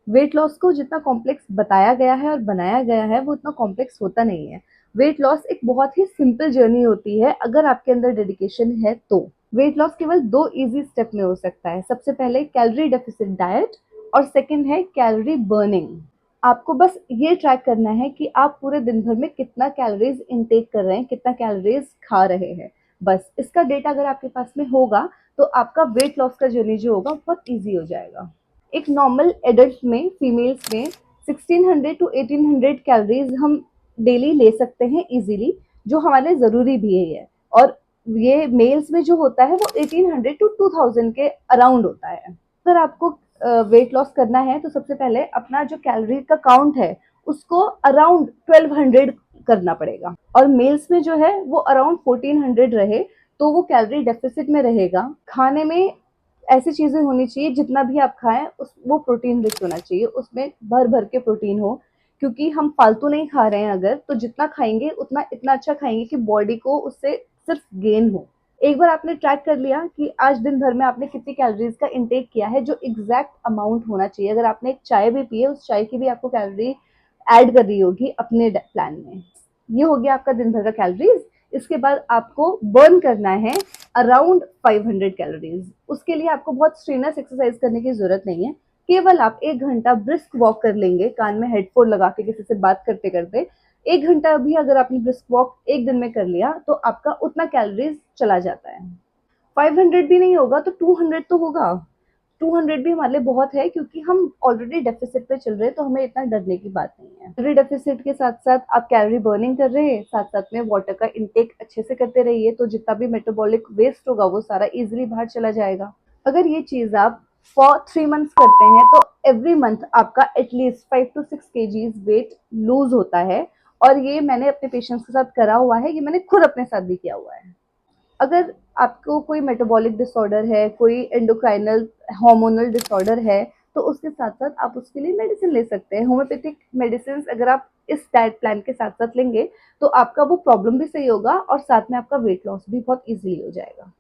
Weight loss को जितना complex बताया गया है और बनाया गया है वो उतना कॉम्प्लेक्स होता नहीं है। वेट लॉस एक बहुत ही सिंपल जर्नी होती है अगर आपके अंदर डेडिकेशन है तो। वेट लॉस केवल 2 इजी स्टेप में हो सकता है। सबसे पहले कैलोरी डेफिसिट डाइट और सेकंड है कैलोरी बर्निंग। आपको बस ये ट्रैक करना है कि आप पूरे दिन भर में कितना कैलोरीज इनटेक कर रहे हैं, कितना कैलोरीज खा रहे हैं। बस इसका डेटा अगर आपके पास में होगा तो आपका वेट लॉस का जर्नी जो होगा बहुत ईजी हो जाएगा। एक नॉर्मल एडल्ट में, फीमेल्स में 1600 टू 1800 कैलोरीज हम डेली ले सकते हैं इजीली, जो हमारे ज़रूरी भी है। और ये मेल्स में जो होता है वो 1800 टू 2000 के अराउंड होता है। अगर आपको वेट लॉस करना है तो सबसे पहले अपना जो कैलोरी का काउंट है उसको अराउंड 1200 करना पड़ेगा, और मेल्स में जो है वो अराउंड 1400 रहे तो वो कैलोरी डेफिसिट में रहेगा। खाने में ऐसी चीजें होनी चाहिए जितना भी आप खाएं उस वो प्रोटीन रिच होना चाहिए, उसमें भर भर के प्रोटीन हो, क्योंकि हम फालतू नहीं खा रहे हैं अगर, तो जितना खाएंगे उतना इतना अच्छा खाएंगे कि बॉडी को उससे सिर्फ गेन हो। एक बार आपने ट्रैक कर लिया कि आज दिन भर में आपने कितनी कैलोरीज का इनटेक किया है, जो एग्जैक्ट अमाउंट होना चाहिए। अगर आपने एक चाय भी पी है उस चाय की भी आपको कैलोरी ऐड कर रही होगी अपने प्लान में। ये हो गया आपका दिन भर का कैलोरीज। इसके बाद आपको बर्न करना है अराउंड 500 कैलोरीज। उसके लिए आपको बहुत स्ट्रेनस एक्सरसाइज करने की जरूरत नहीं है। केवल आप 1 घंटा ब्रिस्क वॉक कर लेंगे कान में हेडफोन लगा के किसी से बात करते करते। 1 घंटा भी अगर आपने ब्रिस्क वॉक एक दिन में कर लिया तो आपका उतना कैलोरीज चला जाता है। 500 भी नहीं होगा तो 200 तो होगा। 200 भी हमारे लिए बहुत है, क्योंकि हम ऑलरेडी डेफिसिट पे चल रहे हैं तो हमें इतना डरने की बात नहीं है। कैलोरी डेफिसिट के साथ साथ आप कैलोरी बर्निंग कर रहे हैं, साथ साथ में वाटर का इंटेक अच्छे से करते रहिए, तो जितना भी मेटाबॉलिक वेस्ट होगा वो सारा इजिली बाहर चला जाएगा। अगर ये चीज आप फॉर 3 मंथ्स करते हैं तो एवरी मंथ आपका at least 5 to 6 kgs weight lose होता है। और ये मैंने अपने पेशेंट्स के साथ करा हुआ है, ये मैंने खुद अपने साथ भी किया हुआ है। अगर आपको कोई मेटाबॉलिक डिसऑर्डर है, कोई एंडोक्राइनल हार्मोनल डिसऑर्डर है, तो उसके साथ साथ आप उसके लिए मेडिसिन ले सकते हैं। होम्योपैथिक मेडिसिन अगर आप इस डाइट प्लान के साथ साथ लेंगे तो आपका वो प्रॉब्लम भी सही होगा और साथ में आपका वेट लॉस भी बहुत इजीली हो जाएगा।